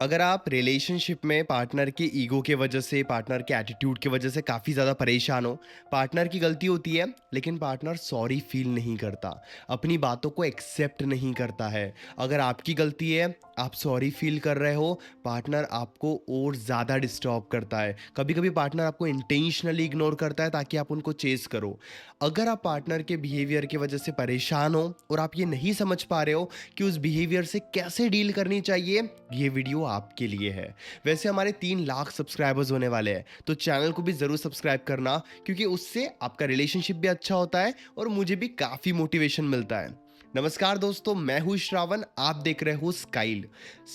अगर आप रिलेशनशिप में पार्टनर के ईगो के वजह से, पार्टनर के एटीट्यूड की वजह से काफ़ी ज़्यादा परेशान हो, पार्टनर की गलती होती है, लेकिन पार्टनर सॉरी फील नहीं करता, अपनी बातों को एक्सेप्ट नहीं करता है। अगर आपकी गलती है, आप सॉरी फील कर रहे हो, पार्टनर आपको और ज़्यादा डिस्टर्ब करता है। कभी-कभी पार्टनर आपको इंटेंशनली इग्नोर करता है ताकि आप उनको चेज़ करो। अगर आप पार्टनर के बिहेवियर की वजह से परेशान हो और आप ये नहीं समझ पा रहे हो कि उस बिहेवियर से कैसे डील करनी चाहिए, ये वीडियो आपके लिए है। वैसे हमारे 3 लाख सब्सक्राइबर्स होने वाले हैं, तो चैनल को भी ज़रूर सब्सक्राइब करना, क्योंकि उससे आपका रिलेशनशिप भी अच्छा होता है और मुझे भी काफ़ी मोटिवेशन मिलता है। नमस्कार दोस्तों, मैं हूँ श्रावण, आप देख रहे हो स्काइल।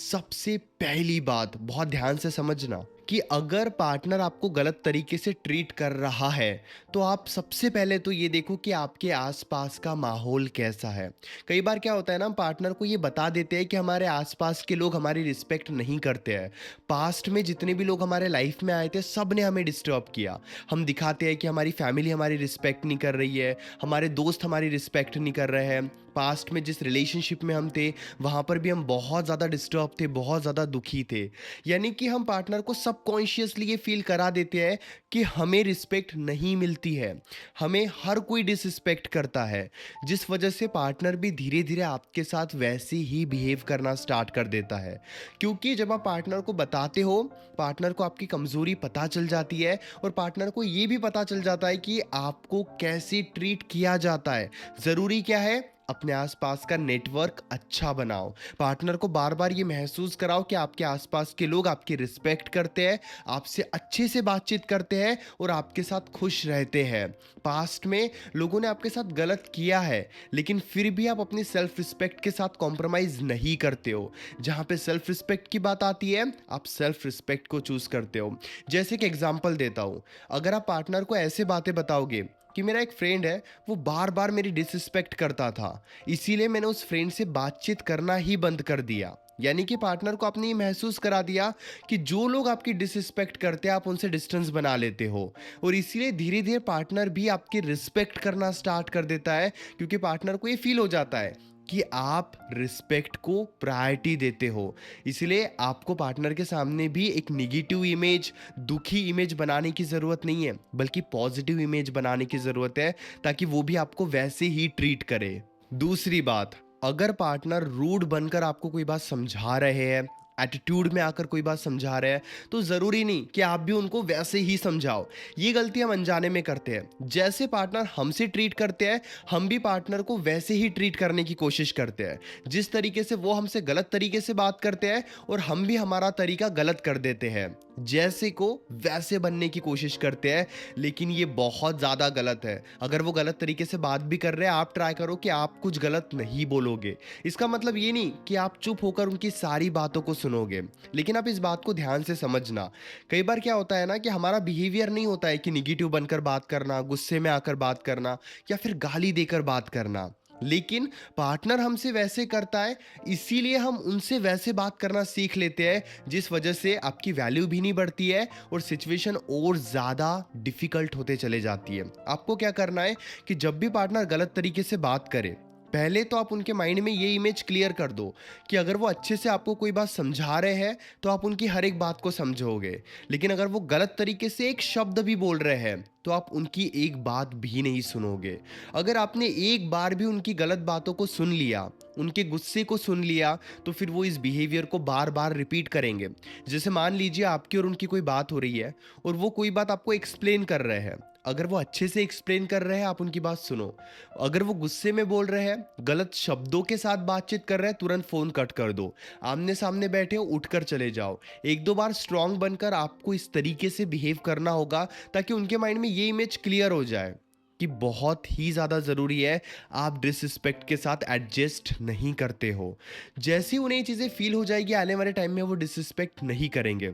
सबसे पहली बात बहुत ध्यान से समझना कि अगर पार्टनर आपको गलत तरीके से ट्रीट कर रहा है, तो आप सबसे पहले तो ये देखो कि आपके आसपास का माहौल कैसा है। कई बार क्या होता है ना, हम पार्टनर को ये बता देते हैं कि हमारे आसपास के लोग हमारी रिस्पेक्ट नहीं करते हैं। पास्ट में जितने भी लोग हमारे लाइफ में आए थे, सब ने हमें डिस्टर्ब किया। हम दिखाते हैं कि हमारी फैमिली हमारी रिस्पेक्ट नहीं कर रही है, हमारे दोस्त हमारी रिस्पेक्ट नहीं कर रहे हैं। पास्ट में जिस रिलेशनशिप में हम थे, वहाँ पर भी हम बहुत ज़्यादा डिस्टर्ब थे, बहुत ज़्यादा दुखी थे। यानी कि हम पार्टनर को सबकॉन्शियसली ये फील करा देते हैं कि हमें रिस्पेक्ट नहीं मिलती है, हमें हर कोई डिसरिस्पेक्ट करता है, जिस वजह से पार्टनर भी धीरे धीरे आपके साथ वैसे ही बिहेव करना स्टार्ट कर देता है। क्योंकि जब आप पार्टनर को बताते हो, पार्टनर को आपकी कमज़ोरी पता चल जाती है और पार्टनर को ये भी पता चल जाता है कि आपको कैसे ट्रीट किया जाता है। ज़रूरी क्या है, अपने आसपास का नेटवर्क अच्छा बनाओ। पार्टनर को बार बार ये महसूस कराओ कि आपके आसपास के लोग आपकी रिस्पेक्ट करते हैं, आपसे अच्छे से बातचीत करते हैं और आपके साथ खुश रहते हैं। पास्ट में लोगों ने आपके साथ गलत किया है, लेकिन फिर भी आप अपनी सेल्फ रिस्पेक्ट के साथ कॉम्प्रोमाइज नहीं करते हो। जहाँ पे सेल्फ रिस्पेक्ट की बात आती है, आप सेल्फ रिस्पेक्ट को चूज करते हो। जैसे कि एग्जांपल देता हूँ, अगर आप पार्टनर को ऐसे बातें बताओगे कि मेरा एक फ्रेंड है, वो बार बार मेरी डिसरिस्पेक्ट करता था, इसीलिए मैंने उस फ्रेंड से बातचीत करना ही बंद कर दिया। यानी कि पार्टनर को आपने ये महसूस करा दिया कि जो लोग आपकी डिसरिस्पेक्ट करते हैं, आप उनसे डिस्टेंस बना लेते हो। और इसीलिए धीरे धीरे पार्टनर भी आपकी रिस्पेक्ट करना स्टार्ट कर देता है, क्योंकि पार्टनर को ये फील हो जाता है कि आप रिस्पेक्ट को प्रायोरिटी देते हो। इसलिए आपको पार्टनर के सामने भी एक निगेटिव इमेज, दुखी इमेज बनाने की ज़रूरत नहीं है, बल्कि पॉजिटिव इमेज बनाने की ज़रूरत है, ताकि वो भी आपको वैसे ही ट्रीट करे। दूसरी बात, अगर पार्टनर रूड बनकर आपको कोई बात समझा रहे हैं, एटीट्यूड में आकर कोई बात समझा रहे हैं, तो ज़रूरी नहीं कि आप भी उनको वैसे ही समझाओ। ये गलती हम अनजाने में करते हैं। जैसे पार्टनर हमसे ट्रीट करते हैं, हम भी पार्टनर को वैसे ही ट्रीट करने की कोशिश करते हैं। जिस तरीके से वो हमसे गलत तरीके से बात करते हैं, और हम भी हमारा तरीका गलत कर देते हैं। जैसे को वैसे बनने की कोशिश करते हैं, लेकिन ये बहुत ज़्यादा गलत है। अगर वो गलत तरीके से बात भी कर रहे हैं, आप ट्राई करो कि आप कुछ गलत नहीं बोलोगे। इसका मतलब ये नहीं कि आप चुप होकर उनकी सारी बातों को सुनोगे, लेकिन आप इस बात को ध्यान से समझना। कई बार क्या होता है ना, कि हमारा बिहेवियर नहीं होता है कि निगेटिव बनकर बात करना, गुस्से में आकर बात करना, या फिर गाली देकर बात करना, लेकिन पार्टनर हमसे वैसे करता है, इसीलिए हम उनसे वैसे बात करना सीख लेते हैं, जिस वजह से आपकी वैल्यू भी नहीं बढ़ती है और सिचुएशन और ज़्यादा डिफिकल्ट होते चले जाती है। आपको क्या करना है कि जब भी पार्टनर गलत तरीके से बात करे, पहले तो आप उनके माइंड में ये इमेज क्लियर कर दो कि अगर वो अच्छे से आपको कोई बात समझा रहे हैं, तो आप उनकी हर एक बात को समझोगे। लेकिन अगर वो गलत तरीके से एक शब्द भी बोल रहे हैं, तो आप उनकी एक बात भी नहीं सुनोगे। अगर आपने एक बार भी उनकी गलत बातों को सुन लिया, उनके गुस्से को सुन लिया, तो फिर वो इस बिहेवियर को बार बार रिपीट करेंगे। जैसे मान लीजिए आपकी और उनकी कोई बात हो रही है, और वो कोई बात आपको एक्सप्लेन कर रहे हैं। अगर वो अच्छे से एक्सप्लेन कर रहे हैं, आप उनकी बात सुनो। अगर वो गुस्से में बोल रहे हैं, गलत शब्दों के साथ बातचीत कर रहे हैं, तुरंत फोन कट कर दो। आमने सामने बैठे हो, उठकर चले जाओ। एक दो बार स्ट्रांग बनकर आपको इस तरीके से बिहेव करना होगा, ताकि उनके माइंड में ये इमेज क्लियर हो जाए कि बहुत ही ज़्यादा ज़रूरी है, आप डिसरिस्पेक्ट के साथ एडजस्ट नहीं करते हो। जैसे ही उन्हें ये चीज़ें फील हो जाएगी, आने वाले टाइम में वो डिसरिस्पेक्ट नहीं करेंगे।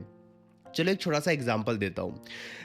चलो एक छोटा सा एग्जाम्पल देता हूँ।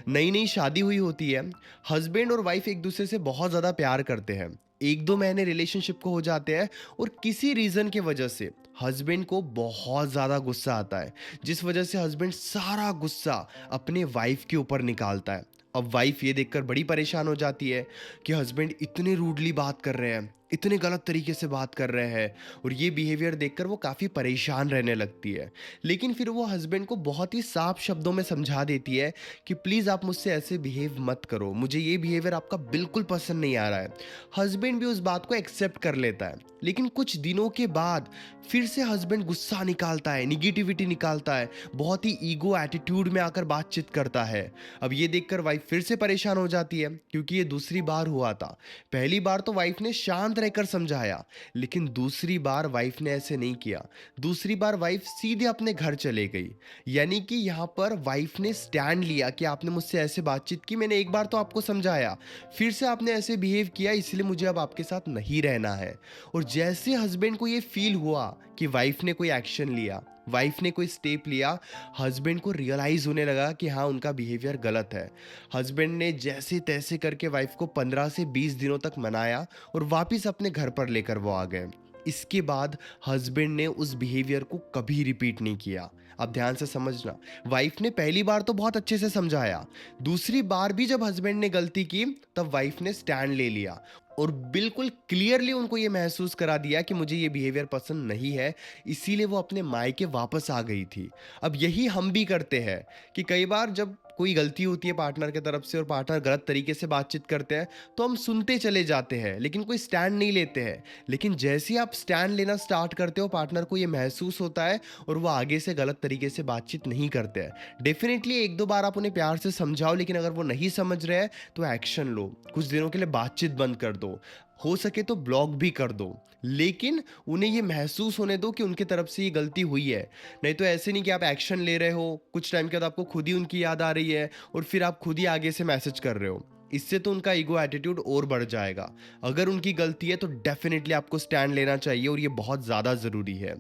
नई नई शादी हुई होती है, हस्बैंड और वाइफ एक दूसरे से बहुत ज़्यादा प्यार करते हैं। एक दो महीने रिलेशनशिप को हो जाते हैं, और किसी रीज़न की वजह से हस्बैंड को बहुत ज़्यादा गुस्सा आता है, जिस वजह से हस्बैंड सारा गुस्सा अपने वाइफ के ऊपर निकालता है। अब वाइफ ये देखकर बड़ी परेशान हो जाती है कि हस्बैंड इतने रूडली बात कर रहे हैं, इतने गलत तरीके से बात कर रहे हैं, और ये बिहेवियर देखकर वो काफ़ी परेशान रहने लगती है। लेकिन फिर वो हस्बैंड को बहुत ही साफ शब्दों में समझा देती है कि प्लीज़ आप मुझसे ऐसे बिहेव मत करो, मुझे ये बिहेवियर आपका बिल्कुल पसंद नहीं आ रहा है। हस्बैंड भी उस बात को एक्सेप्ट कर लेता है, लेकिन कुछ दिनों के बाद फिर से हस्बैंड गुस्सा निकालता है, निगेटिविटी निकालता है, बहुत ही ईगो एटीट्यूड में आकर बातचीत करता है। अब ये देखकर वाइफ फिर से परेशान हो जाती है, क्योंकि ये दूसरी बार हुआ था। पहली बार तो वाइफ ने शांत रहकर समझाया, लेकिन दूसरी बार वाइफ ने ऐसे नहीं किया। दूसरी बार वाइफ सीधे अपने घर चले गई। यानी कि यहाँ पर वाइफ ने स्टैंड लिया कि आपने मुझसे ऐसे बातचीत की, मैंने एक बार तो आपको समझाया, फिर से आपने ऐसे बिहेव किया, इसलिए मुझे अब आपके साथ नहीं रहना है। और जैसे हस्बैंड को ये फील हुआ कि वाइफ ने कोई एक्शन लिया, वाइफ ने कोई स्टेप लिया, हस्बैंड को रियलाइज होने लगा कि हाँ, उनका बिहेवियर गलत है। हस्बैंड ने जैसे तैसे करके वाइफ को 15 से 20 दिनों तक मनाया और वापस अपने घर पर लेकर वो आ गए। इसके बाद हस्बैंड ने उस बिहेवियर को कभी रिपीट नहीं किया। अब ध्यान से समझना, वाइफ ने पहली बार तो बहुत अच्छे से समझाया, दूसरी बार भी जब हस्बैंड ने गलती की, तब वाइफ ने स्टैंड ले लिया और बिल्कुल क्लियरली उनको ये महसूस करा दिया कि मुझे ये बिहेवियर पसंद नहीं है, इसीलिए वो अपने मायके वापस आ गई थी। अब यही हम भी करते हैं कि कई बार जब कोई गलती होती है पार्टनर की तरफ से और पार्टनर गलत तरीके से बातचीत करते हैं, तो हम सुनते चले जाते हैं, लेकिन कोई स्टैंड नहीं लेते हैं। लेकिन जैसे ही आप स्टैंड लेना स्टार्ट करते हो, पार्टनर को ये महसूस होता है और वो आगे से गलत तरीके से बातचीत नहीं करते हैं। डेफिनेटली एक दो बार आप उन्हें प्यार से समझाओ, लेकिन अगर वो नहीं समझ रहे हैं तो एक्शन लो, कुछ दिनों के लिए बातचीत बंद कर दो, हो सके तो ब्लॉक भी कर दो, लेकिन उन्हें ये महसूस होने दो कि उनकी तरफ से ये गलती हुई है। नहीं तो ऐसे नहीं कि आप एक्शन ले रहे हो, कुछ टाइम के बाद आपको खुद ही उनकी याद आ रही है और फिर आप खुद ही आगे से मैसेज कर रहे हो। इससे तो उनका ईगो एटीट्यूड और बढ़ जाएगा। अगर उनकी गलती है तो डेफिनेटली आपको स्टैंड लेना चाहिए, और ये बहुत ज़्यादा ज़रूरी है।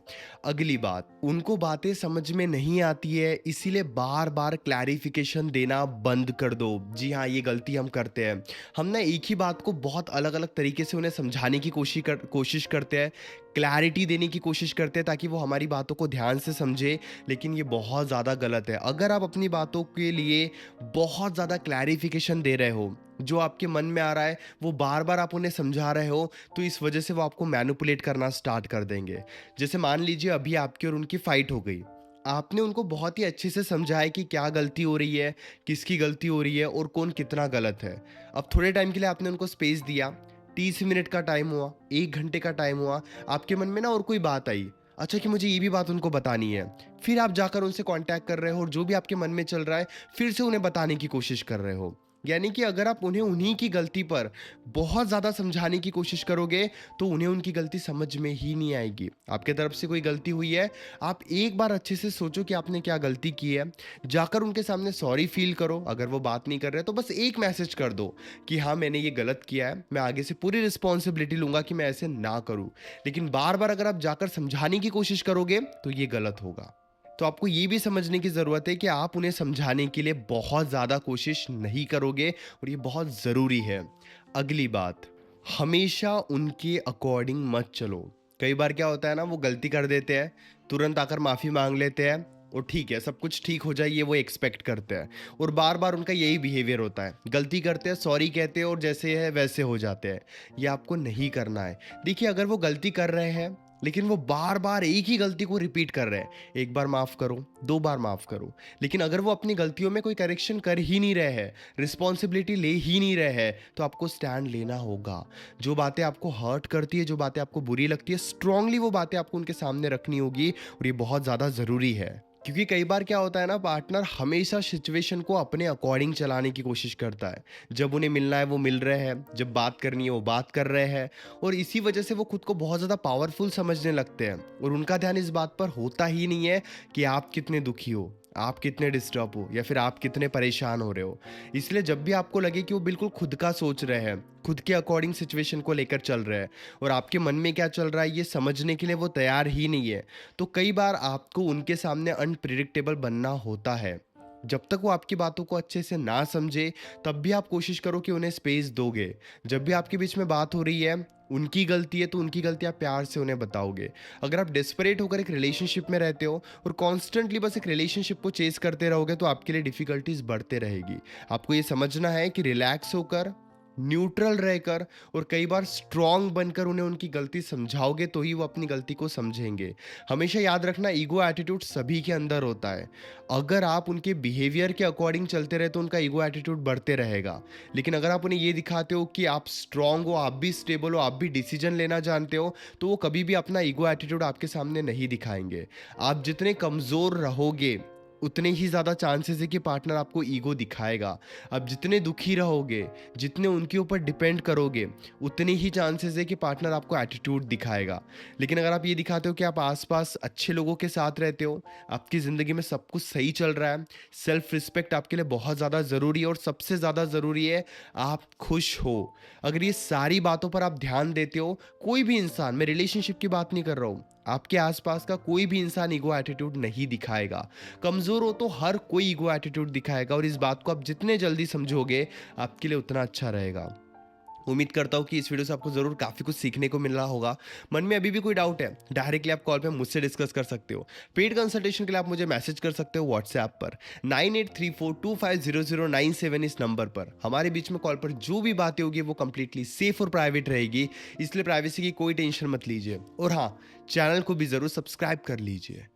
अगली बात, उनको बातें समझ में नहीं आती है, इसीलिए बार बार क्लैरिफिकेशन देना बंद कर दो। जी हाँ, ये गलती हम करते हैं। हम ना एक ही बात को बहुत अलग अलग तरीके से उन्हें समझाने की कोशिश करते हैं, क्लैरिटी देने की कोशिश करते हैं ताकि वो हमारी बातों को ध्यान से समझे, लेकिन ये बहुत ज़्यादा गलत है। अगर आप अपनी बातों के लिए बहुत ज़्यादा क्लैरिफिकेशन दे रहे हो, जो आपके मन में आ रहा है वो बार बार आप उन्हें समझा रहे हो, तो इस वजह से वो आपको मैनिपुलेट करना स्टार्ट कर देंगे। जैसे मान लीजिए अभी आपकी और उनकी फाइट हो गई, आपने उनको बहुत ही अच्छे से समझाया कि क्या गलती हो रही है, किसकी गलती हो रही है और कौन कितना गलत है। अब थोड़े टाइम के लिए आपने उनको स्पेस दिया, 30 मिनट का टाइम हुआ, 1 घंटे का टाइम हुआ, आपके मन में ना और कोई बात आई, अच्छा कि मुझे ये भी बात उनको बतानी है। फिर आप जाकर उनसे कांटेक्ट कर रहे हो और जो भी आपके मन में चल रहा है, फिर से उन्हें बताने की कोशिश कर रहे हो। यानी कि अगर आप उन्हें उन्हीं की गलती पर बहुत ज़्यादा समझाने की कोशिश करोगे, तो उन्हें उनकी गलती समझ में ही नहीं आएगी। आपके तरफ से कोई गलती हुई है, आप एक बार अच्छे से सोचो कि आपने क्या गलती की है, जाकर उनके सामने सॉरी फील करो। अगर वो बात नहीं कर रहे तो बस एक मैसेज कर दो कि हाँ, मैंने ये गलत किया है, मैं आगे से पूरी रिस्पॉन्सिबिलिटी लूंगा कि मैं ऐसे ना करूँ। लेकिन बार बार अगर आप जाकर समझाने की कोशिश करोगे तो ये गलत होगा। तो आपको ये भी समझने की ज़रूरत है कि आप उन्हें समझाने के लिए बहुत ज़्यादा कोशिश नहीं करोगे, और ये बहुत ज़रूरी है। अगली बात, हमेशा उनके अकॉर्डिंग मत चलो। कई बार क्या होता है ना, वो गलती कर देते हैं, तुरंत आकर माफ़ी मांग लेते हैं और ठीक है, सब कुछ ठीक हो जाए ये वो एक्सपेक्ट करते हैं, और बार बार उनका यही बिहेवियर होता है, गलती करते हैं, सॉरी कहते हैं और जैसे है वैसे हो जाते हैं। ये आपको नहीं करना है। देखिए, अगर वो गलती कर रहे हैं लेकिन वो बार बार एक ही गलती को रिपीट कर रहे हैं, एक बार माफ़ करो, 2 बार माफ़ करो, लेकिन अगर वो अपनी गलतियों में कोई करेक्शन कर ही नहीं रहे हैं, रिस्पॉन्सिबिलिटी ले ही नहीं रहे हैं, तो आपको स्टैंड लेना होगा। जो बातें आपको हर्ट करती है, जो बातें आपको बुरी लगती है, स्ट्रांगली वो बातें आपको उनके सामने रखनी होगी, और ये बहुत ज़्यादा ज़रूरी है। क्योंकि कई बार क्या होता है ना, पार्टनर हमेशा सिचुएशन को अपने अकॉर्डिंग चलाने की कोशिश करता है। जब उन्हें मिलना है वो मिल रहे हैं, जब बात करनी है वो बात कर रहे हैं, और इसी वजह से वो खुद को बहुत ज़्यादा पावरफुल समझने लगते हैं, और उनका ध्यान इस बात पर होता ही नहीं है कि आप कितने दुखी हो, आप कितने डिस्टर्ब हो, या फिर आप कितने परेशान हो रहे हो। इसलिए जब भी आपको लगे कि वो बिल्कुल खुद का सोच रहे हैं, खुद के अकॉर्डिंग सिचुएशन को लेकर चल रहे हैं, और आपके मन में क्या चल रहा है ये समझने के लिए वो तैयार ही नहीं है, तो कई बार आपको उनके सामने अनप्रिडिक्टेबल बनना होता है। जब तक वो आपकी बातों को अच्छे से ना समझे, तब भी आप कोशिश करो कि उन्हें स्पेस दोगे। जब भी आपके बीच में बात हो रही है, उनकी गलती है तो उनकी गलती आप प्यार से उन्हें बताओगे। अगर आप डेस्परेट होकर एक रिलेशनशिप में रहते हो और कॉन्स्टेंटली बस एक रिलेशनशिप को चेस करते रहोगे, तो आपके लिए डिफिकल्टीज बढ़ते रहेगी। आपको ये समझना है कि रिलैक्स होकर न्यूट्रल रहकर और कई बार स्ट्रॉन्ग बनकर उन्हें उनकी गलती समझाओगे तो ही वो अपनी गलती को समझेंगे। हमेशा याद रखना, ईगो एटीट्यूड सभी के अंदर होता है। अगर आप उनके बिहेवियर के अकॉर्डिंग चलते रहे तो उनका ईगो एटीट्यूड बढ़ते रहेगा। लेकिन अगर आप उन्हें ये दिखाते हो कि आप स्ट्रॉन्ग हो, आप भी स्टेबल हो, आप भी डिसीजन लेना जानते हो, तो वो कभी भी अपना ईगो एटीट्यूड आपके सामने नहीं दिखाएंगे। आप जितने कमज़ोर रहोगे उतने ही ज़्यादा चांसेस है कि पार्टनर आपको ईगो दिखाएगा। आप जितने दुखी रहोगे, जितने उनके ऊपर डिपेंड करोगे, उतने ही चांसेस है कि पार्टनर आपको एटीट्यूड दिखाएगा। लेकिन अगर आप ये दिखाते हो कि आप आसपास अच्छे लोगों के साथ रहते हो, आपकी ज़िंदगी में सब कुछ सही चल रहा है, सेल्फ रिस्पेक्ट आपके लिए बहुत ज़्यादा ज़रूरी है और सबसे ज़्यादा ज़रूरी है आप खुश हो। अगर ये सारी बातों पर आप ध्यान देते हो, कोई भी इंसान, मैं रिलेशनशिप की बात नहीं कर रहा हूँ, आपके आसपास का कोई भी इंसान ईगो एटीट्यूड नहीं दिखाएगा। कमज़ोर हो तो हर कोई ईगो एटीट्यूड दिखाएगा और इस बात को आप जितने जल्दी समझोगे, आपके लिए उतना अच्छा रहेगा। उम्मीद करता हूँ कि इस वीडियो से आपको ज़रूर काफ़ी कुछ सीखने को मिल रहा होगा। मन में अभी भी कोई डाउट है, डायरेक्टली आप कॉल पे मुझसे डिस्कस कर सकते हो। पेड कंसल्टेशन के लिए आप मुझे मैसेज कर सकते हो व्हाट्सएप पर 9834250097 इस नंबर पर। हमारे बीच में कॉल पर जो भी बातें होगी वो कंप्लीटली सेफ और प्राइवेट रहेगी, इसलिए प्राइवेसी की कोई टेंशन मत लीजिए। और हाँ, चैनल को भी ज़रूर सब्सक्राइब कर लीजिए।